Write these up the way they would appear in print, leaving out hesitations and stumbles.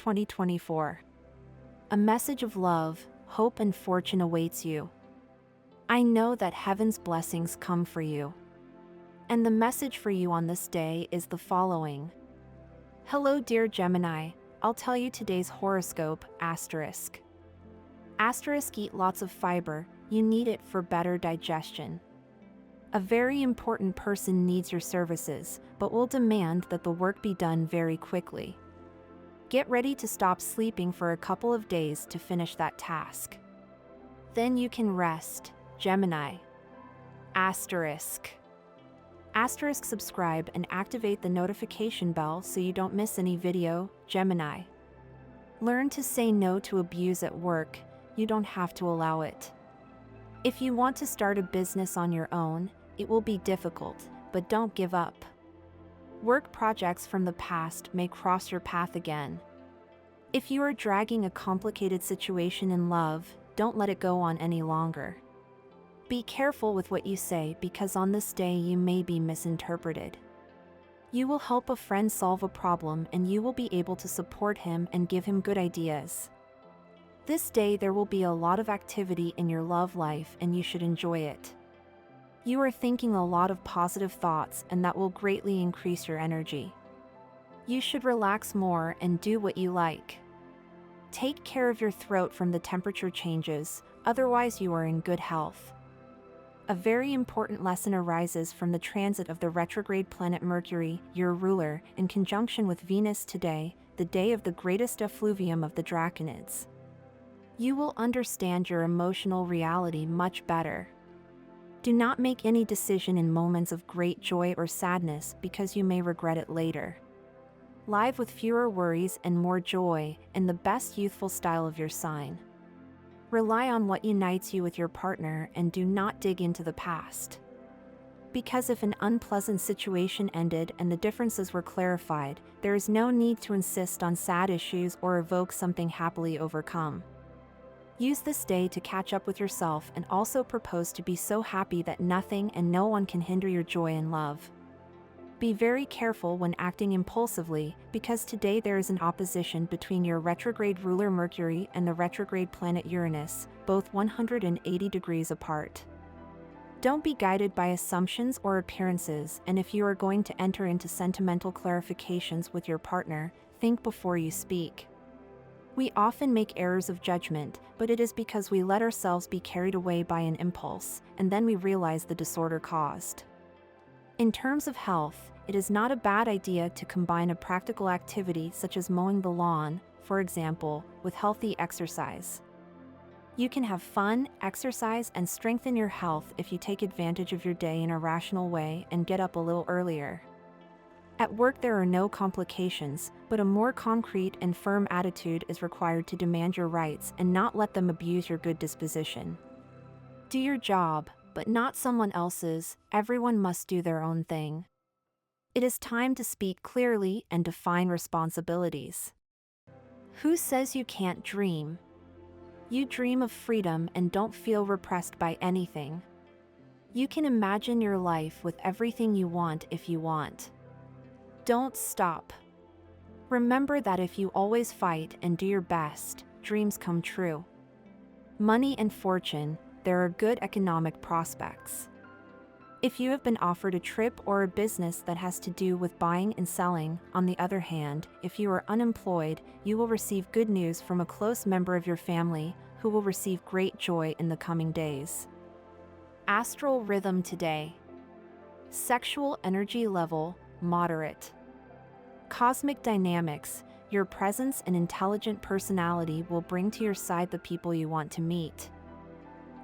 2024. A message of love, hope, and fortune awaits you. I know that heaven's blessings come for you. And the message for you on this day is the following. Hello, dear Gemini. I'll tell you today's horoscope, asterisk. Asterisk, eat lots of fiber. You need it for better digestion. A very important person needs your services, but will demand that the work be done very quickly. Get ready to stop sleeping for a couple of days to finish that task. Then you can rest, Gemini. Asterisk. Asterisk, subscribe and activate the notification bell so you don't miss any video, Gemini. Learn to say no to abuse at work. You don't have to allow it. If you want to start a business on your own, it will be difficult, but don't give up. Work projects from the past may cross your path again. If you are dragging a complicated situation in love, don't let it go on any longer. Be careful with what you say because on this day you may be misinterpreted. You will help a friend solve a problem and you will be able to support him and give him good ideas. This day there will be a lot of activity in your love life and you should enjoy it. You are thinking a lot of positive thoughts and that will greatly increase your energy. You should relax more and do what you like. Take care of your throat from the temperature changes, otherwise you are in good health. A very important lesson arises from the transit of the retrograde planet Mercury, your ruler, in conjunction with Venus today, the day of the greatest effluvium of the Draconids. You will understand your emotional reality much better. Do not make any decision in moments of great joy or sadness because you may regret it later. Live with fewer worries and more joy, in the best youthful style of your sign. Rely on what unites you with your partner and do not dig into the past. Because if an unpleasant situation ended and the differences were clarified, there is no need to insist on sad issues or evoke something happily overcome. Use this day to catch up with yourself and also propose to be so happy that nothing and no one can hinder your joy and love. Be very careful when acting impulsively, because today there is an opposition between your retrograde ruler Mercury and the retrograde planet Uranus, both 180 degrees apart. Don't be guided by assumptions or appearances, and if you are going to enter into sentimental clarifications with your partner, think before you speak. We often make errors of judgment, but it is because we let ourselves be carried away by an impulse, and then we realize the disorder caused. In terms of health, it is not a bad idea to combine a practical activity such as mowing the lawn, for example, with healthy exercise. You can have fun, exercise, and strengthen your health if you take advantage of your day in a rational way and get up a little earlier. At work there are no complications, but a more concrete and firm attitude is required to demand your rights and not let them abuse your good disposition. Do your job, but not someone else's. Everyone must do their own thing. It is time to speak clearly and define responsibilities. Who says you can't dream? You dream of freedom and don't feel repressed by anything. You can imagine your life with everything you want if you want. Don't stop. Remember that if you always fight and do your best, dreams come true. Money and fortune, there are good economic prospects. If you have been offered a trip or a business that has to do with buying and selling, on the other hand, if you are unemployed, you will receive good news from a close member of your family, who will receive great joy in the coming days. Astral rhythm today. Sexual energy level, moderate. Cosmic dynamics, your presence and intelligent personality will bring to your side the people you want to meet.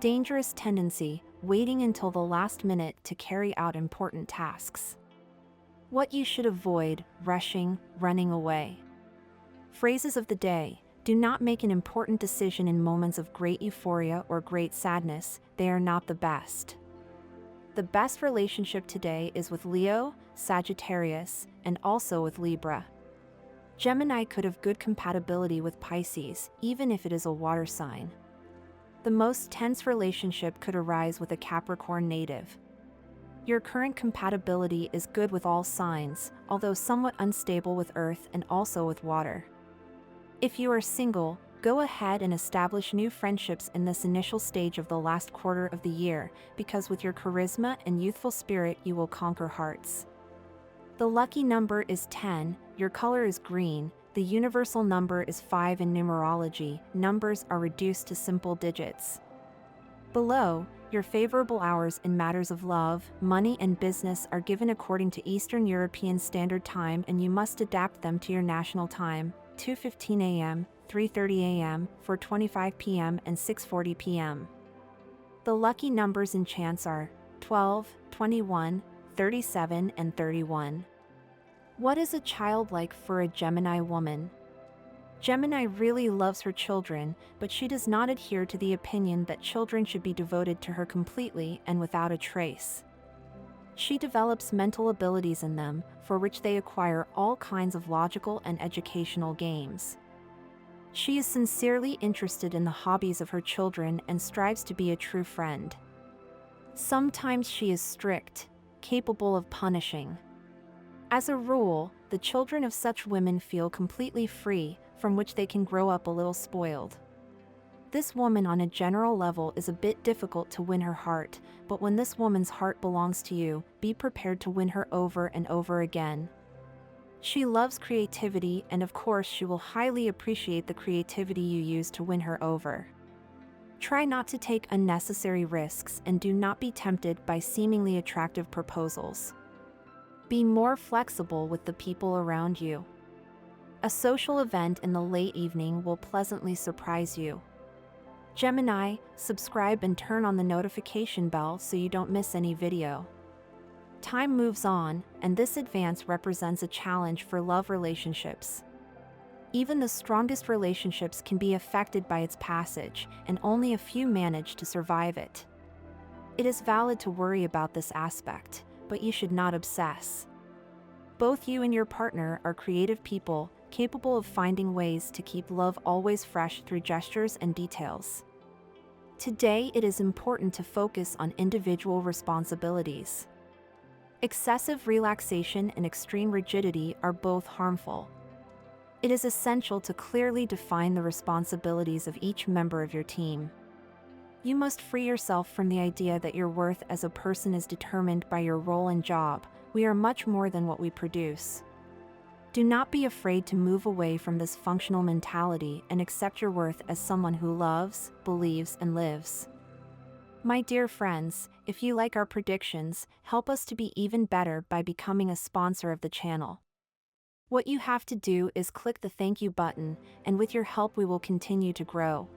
Dangerous tendency, waiting until the last minute to carry out important tasks. What you should avoid, rushing, running away. Phrases of the day, do not make an important decision in moments of great euphoria or great sadness, they are not the best. The best relationship today is with Leo, Sagittarius, and also with Libra. Gemini could have good compatibility with Pisces, even if it is a water sign. The most tense relationship could arise with a Capricorn native. Your current compatibility is good with all signs, although somewhat unstable with Earth and also with water. If you are single, go ahead and establish new friendships in this initial stage of the last quarter of the year, because with your charisma and youthful spirit you will conquer hearts. The lucky number is 10, your color is green, the universal number is 5 in numerology, numbers are reduced to simple digits. Below, your favorable hours in matters of love, money and business are given according to Eastern European Standard Time, and you must adapt them to your national time: 2:15 a.m., 3:30 a.m., 4:25 p.m. and 6:40 p.m. The lucky numbers and chance are 12, 21, 37 and 31. What is a child like for a Gemini woman? Gemini really loves her children, but she does not adhere to the opinion that children should be devoted to her completely and without a trace. She develops mental abilities in them, for which they acquire all kinds of logical and educational games. She is sincerely interested in the hobbies of her children and strives to be a true friend. Sometimes she is strict, capable of punishing. As a rule, the children of such women feel completely free, from which they can grow up a little spoiled. This woman on a general level is a bit difficult to win her heart, but when this woman's heart belongs to you, be prepared to win her over and over again. She loves creativity, and of course she will highly appreciate the creativity you use to win her over. Try not to take unnecessary risks and do not be tempted by seemingly attractive proposals. Be more flexible with the people around you. A social event in the late evening will pleasantly surprise you. Gemini, subscribe and turn on the notification bell so you don't miss any video. Time moves on, and this advance represents a challenge for love relationships. Even the strongest relationships can be affected by its passage, and only a few manage to survive it. It is valid to worry about this aspect, but you should not obsess. Both you and your partner are creative people, capable of finding ways to keep love always fresh through gestures and details. Today it is important to focus on individual responsibilities. Excessive relaxation and extreme rigidity are both harmful. It is essential to clearly define the responsibilities of each member of your team. You must free yourself from the idea that your worth as a person is determined by your role and job. We are much more than what we produce. Do not be afraid to move away from this functional mentality and accept your worth as someone who loves, believes, and lives. My dear friends, if you like our predictions, help us to be even better by becoming a sponsor of the channel. What you have to do is click the thank you button, and with your help we will continue to grow.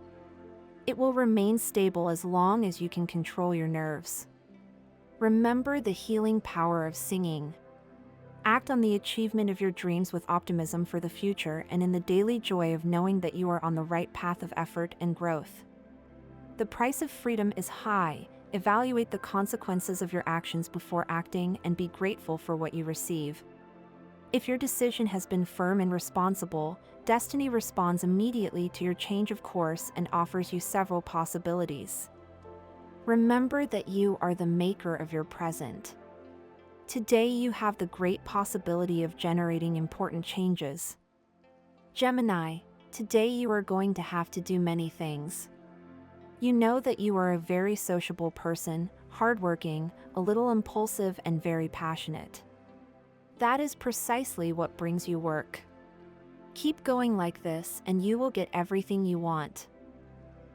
It will remain stable as long as you can control your nerves. Remember the healing power of singing. Act on the achievement of your dreams with optimism for the future and in the daily joy of knowing that you are on the right path of effort and growth. The price of freedom is high. Evaluate the consequences of your actions before acting and be grateful for what you receive. If your decision has been firm and responsible, destiny responds immediately to your change of course and offers you several possibilities. Remember that you are the maker of your present. Today you have the great possibility of generating important changes. Gemini, today you are going to have to do many things. You know that you are a very sociable person, hardworking, a little impulsive and very passionate. That is precisely what brings you work. Keep going like this and you will get everything you want.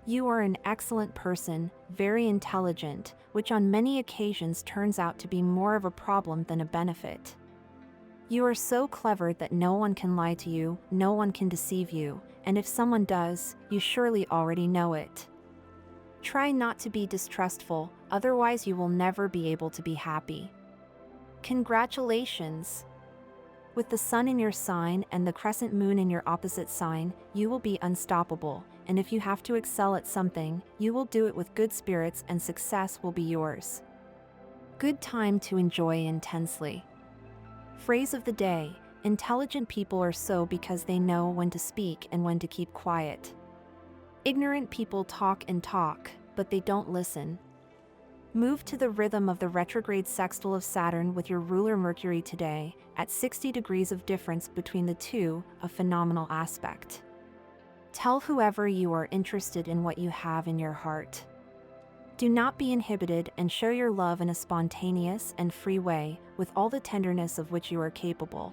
You are an excellent person, very intelligent, which on many occasions turns out to be more of a problem than a benefit. You are so clever that no one can lie to you, no one can deceive you, and if someone does, you surely already know it. Try not to be distrustful, otherwise you will never be able to be happy. Congratulations! With the sun in your sign and the crescent moon in your opposite sign, you will be unstoppable, and if you have to excel at something, you will do it with good spirits and success will be yours. Good time to enjoy intensely. Phrase of the day: intelligent people are so because they know when to speak and when to keep quiet. Ignorant people talk and talk, but they don't listen. Move to the rhythm of the retrograde sextile of Saturn with your ruler Mercury today, at 60 degrees of difference between the two, a phenomenal aspect. Tell whoever you are interested in what you have in your heart. Do not be inhibited and show your love in a spontaneous and free way with all the tenderness of which you are capable.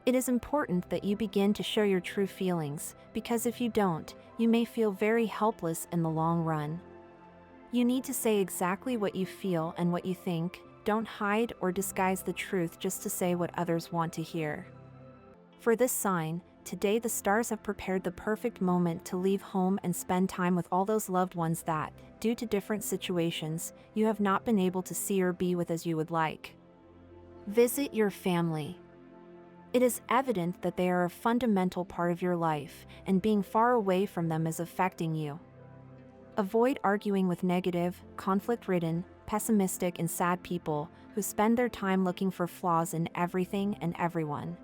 It is important that you begin to show your true feelings, because if you don't, you may feel very helpless in the long run. You need to say exactly what you feel and what you think. Don't hide or disguise the truth just to say what others want to hear. For this sign, today the stars have prepared the perfect moment to leave home and spend time with all those loved ones that, due to different situations, you have not been able to see or be with as you would like. Visit your family. It is evident that they are a fundamental part of your life, and being far away from them is affecting you. Avoid arguing with negative, conflict-ridden, pessimistic and sad people who spend their time looking for flaws in everything and everyone.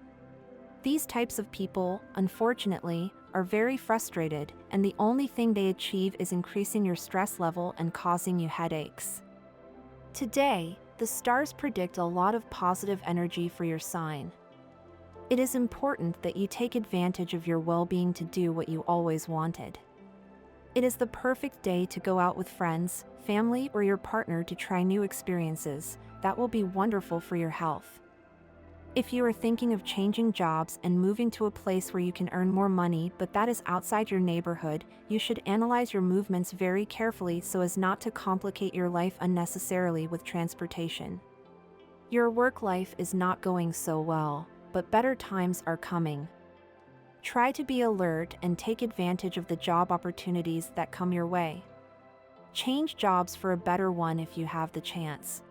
These types of people, unfortunately, are very frustrated, and the only thing they achieve is increasing your stress level and causing you headaches. Today, the stars predict a lot of positive energy for your sign. It is important that you take advantage of your well-being to do what you always wanted. It is the perfect day to go out with friends, family, or your partner to try new experiences that will be wonderful for your health. If you are thinking of changing jobs and moving to a place where you can earn more money but that is outside your neighborhood, you should analyze your movements very carefully so as not to complicate your life unnecessarily with transportation. Your work life is not going so well, but better times are coming. Try to be alert and take advantage of the job opportunities that come your way. Change jobs for a better one if you have the chance.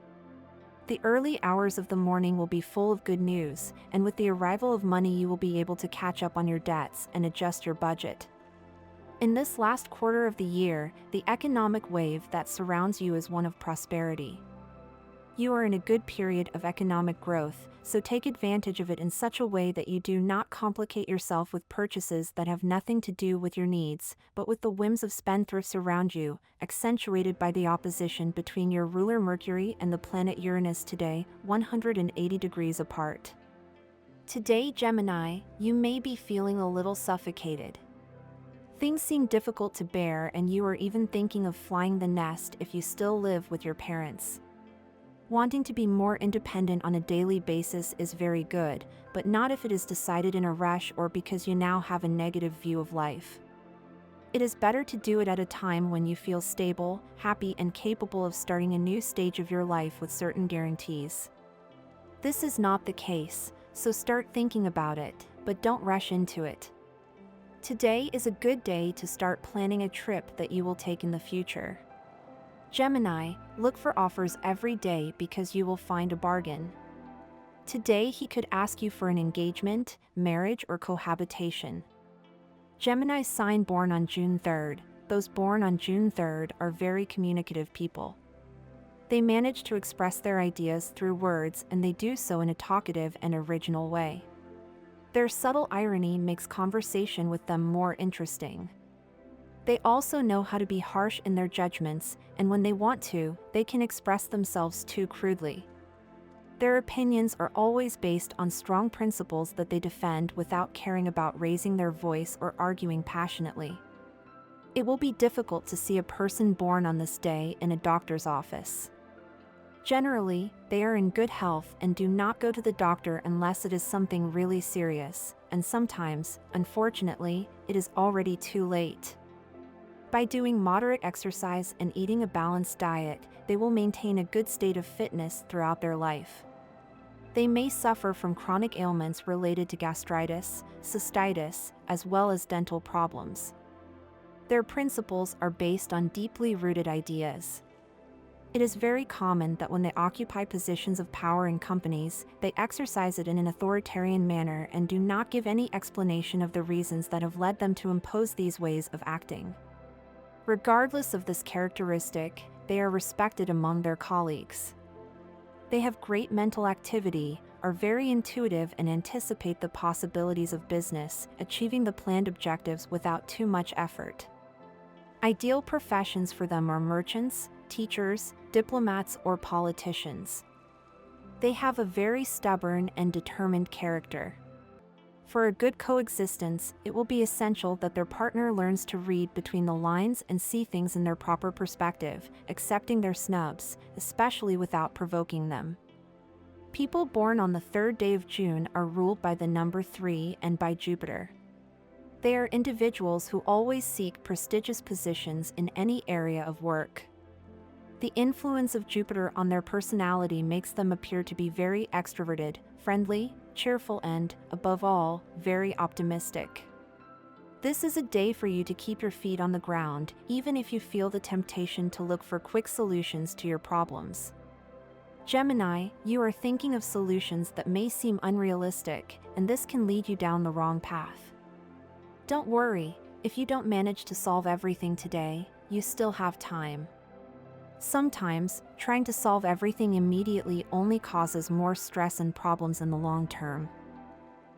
The early hours of the morning will be full of good news, and with the arrival of money you will be able to catch up on your debts and adjust your budget. In this last quarter of the year, the economic wave that surrounds you is one of prosperity. You are in a good period of economic growth, so take advantage of it in such a way that you do not complicate yourself with purchases that have nothing to do with your needs, but with the whims of spendthrifts around you, accentuated by the opposition between your ruler Mercury and the planet Uranus today, 180 degrees apart. Today, Gemini, you may be feeling a little suffocated. Things seem difficult to bear, and you are even thinking of flying the nest if you still live with your parents. Wanting to be more independent on a daily basis is very good, but not if it is decided in a rush or because you now have a negative view of life. It is better to do it at a time when you feel stable, happy, and capable of starting a new stage of your life with certain guarantees. This is not the case, so start thinking about it, but don't rush into it. Today is a good day to start planning a trip that you will take in the future. Gemini, look for offers every day because you will find a bargain. Today he could ask you for an engagement, marriage, or cohabitation. Gemini sign born on June 3rd. Those born on June 3rd are very communicative people. They manage to express their ideas through words, and they do so in a talkative and original way. Their subtle irony makes conversation with them more interesting. They also know how to be harsh in their judgments, and when they want to, they can express themselves too crudely. Their opinions are always based on strong principles that they defend without caring about raising their voice or arguing passionately. It will be difficult to see a person born on this day in a doctor's office. Generally, they are in good health and do not go to the doctor unless it is something really serious, and sometimes, unfortunately, it is already too late. By doing moderate exercise and eating a balanced diet, they will maintain a good state of fitness throughout their life. They may suffer from chronic ailments related to gastritis, cystitis, as well as dental problems. Their principles are based on deeply rooted ideas. It is very common that when they occupy positions of power in companies, they exercise it in an authoritarian manner and do not give any explanation of the reasons that have led them to impose these ways of acting. Regardless of this characteristic, they are respected among their colleagues. They have great mental activity, are very intuitive, and anticipate the possibilities of business, achieving the planned objectives without too much effort. Ideal professions for them are merchants, teachers, diplomats, or politicians. They have a very stubborn and determined character. For a good coexistence, it will be essential that their partner learns to read between the lines and see things in their proper perspective, accepting their snubs, especially without provoking them. People born on the 3rd day of June are ruled by the number 3 and by Jupiter. They are individuals who always seek prestigious positions in any area of work. The influence of Jupiter on their personality makes them appear to be very extroverted, friendly, cheerful and, above all, very optimistic. This is a day for you to keep your feet on the ground, even if you feel the temptation to look for quick solutions to your problems. Gemini, you are thinking of solutions that may seem unrealistic, and this can lead you down the wrong path. Don't worry, if you don't manage to solve everything today, you still have time. Sometimes, trying to solve everything immediately only causes more stress and problems in the long term.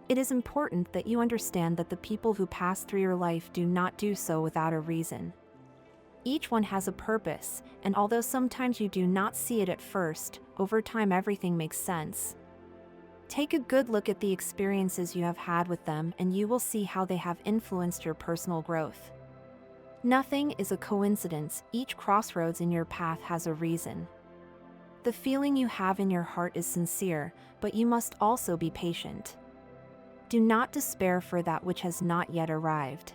It is important that you understand that the people who pass through your life do not do so without a reason. Each one has a purpose, and although sometimes you do not see it at first, over time everything makes sense. Take a good look at the experiences you have had with them and you will see how they have influenced your personal growth. Nothing is a coincidence, each crossroads in your path has a reason. The feeling you have in your heart is sincere, but you must also be patient. Do not despair for that which has not yet arrived.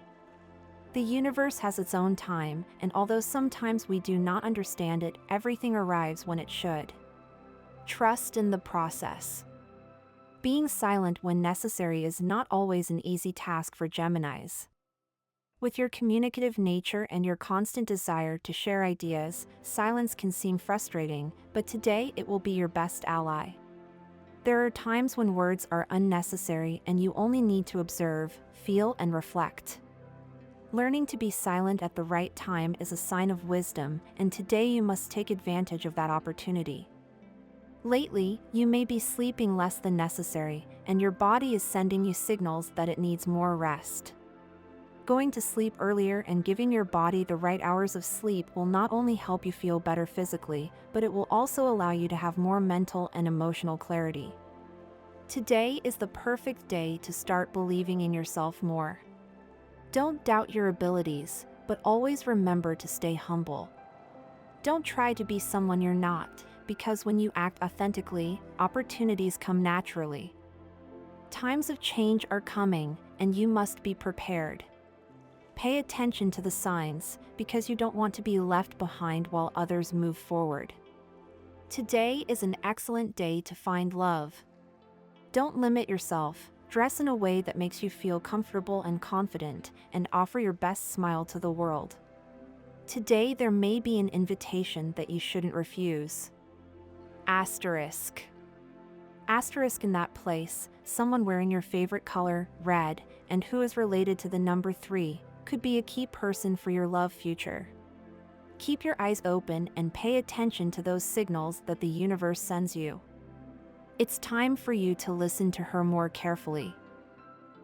The universe has its own time, and although sometimes we do not understand it, everything arrives when it should. Trust in the process. Being silent when necessary is not always an easy task for Geminis. With your communicative nature and your constant desire to share ideas, silence can seem frustrating, but today it will be your best ally. There are times when words are unnecessary and you only need to observe, feel, and reflect. Learning to be silent at the right time is a sign of wisdom, and today you must take advantage of that opportunity. Lately, you may be sleeping less than necessary, and your body is sending you signals that it needs more rest. Going to sleep earlier and giving your body the right hours of sleep will not only help you feel better physically, but it will also allow you to have more mental and emotional clarity. Today is the perfect day to start believing in yourself more. Don't doubt your abilities, but always remember to stay humble. Don't try to be someone you're not, because when you act authentically, opportunities come naturally. Times of change are coming, and you must be prepared. Pay attention to the signs, because you don't want to be left behind while others move forward. Today is an excellent day to find love. Don't limit yourself, dress in a way that makes you feel comfortable and confident, and offer your best smile to the world. Today there may be an invitation that you shouldn't refuse. Asterisk. Asterisk in that place, someone wearing your favorite color, red, and who is related to the number 3, could be a key person for your love future. Keep your eyes open and pay attention to those signals that the universe sends you. It's time for you to listen to her more carefully.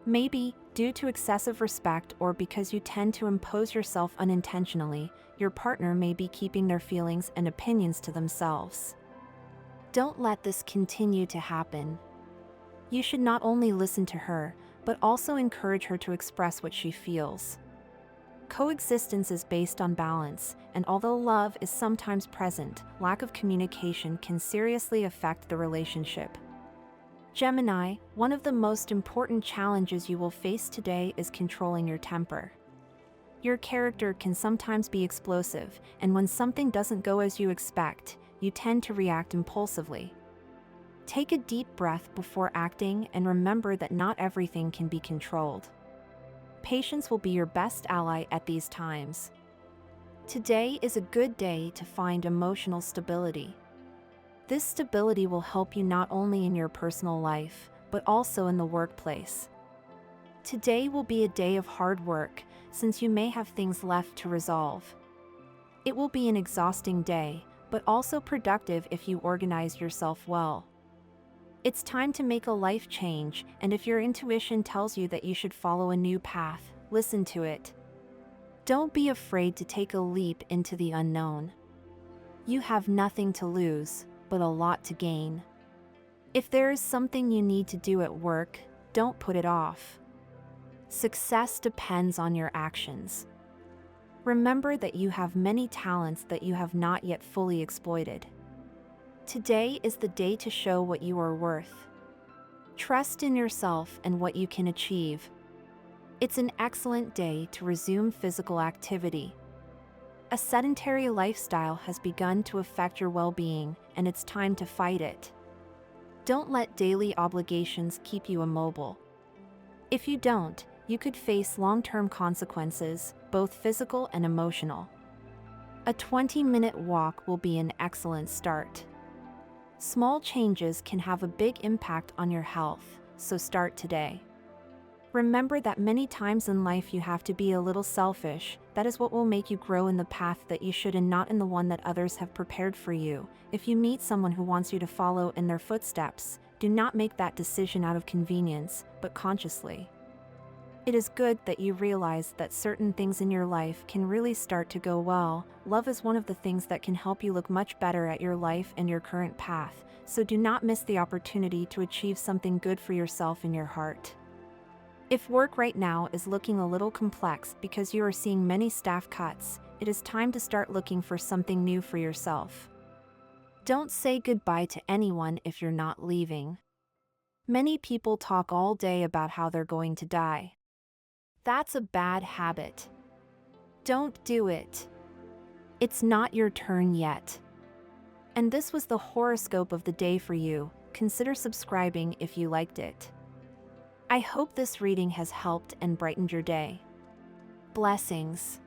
Maybe, due to excessive respect or because you tend to impose yourself unintentionally, your partner may be keeping their feelings and opinions to themselves. Don't let this continue to happen. You should not only listen to her, but also encourage her to express what she feels. Coexistence is based on balance, and although love is sometimes present, lack of communication can seriously affect the relationship. Gemini, one of the most important challenges you will face today is controlling your temper. Your character can sometimes be explosive, and when something doesn't go as you expect, you tend to react impulsively. Take a deep breath before acting and remember that not everything can be controlled. Patience will be your best ally at these times. Today is a good day to find emotional stability. This stability will help you not only in your personal life, but also in the workplace. Today will be a day of hard work, since you may have things left to resolve. It will be an exhausting day, but also productive if you organize yourself well. It's time to make a life change, and if your intuition tells you that you should follow a new path, listen to it. Don't be afraid to take a leap into the unknown. You have nothing to lose, but a lot to gain. If there is something you need to do at work, Don't put it off. Success depends on your actions. Remember that you have many talents that you have not yet fully exploited. Today is the day to show what you are worth. Trust in yourself and what you can achieve. It's an excellent day to resume physical activity. A sedentary lifestyle has begun to affect your well-being, and it's time to fight it. Don't let daily obligations keep you immobile. If you don't, you could face long-term consequences, both physical and emotional. A 20-minute walk will be an excellent start. Small changes can have a big impact on your health, so start today. Remember that many times in life you have to be a little selfish. That is what will make you grow in the path that you should and not in the one that others have prepared for you. If you meet someone who wants you to follow in their footsteps, do not make that decision out of convenience, but consciously. It is good that you realize that certain things in your life can really start to go well. Love is one of the things that can help you look much better at your life and your current path, so do not miss the opportunity to achieve something good for yourself in your heart. If work right now is looking a little complex because you are seeing many staff cuts, it is time to start looking for something new for yourself. Don't say goodbye to anyone if you're not leaving. Many people talk all day about how they're going to die. That's a bad habit. Don't do it. It's not your turn yet. And this was the horoscope of the day for you. Consider subscribing if you liked it. I hope this reading has helped and brightened your day. Blessings.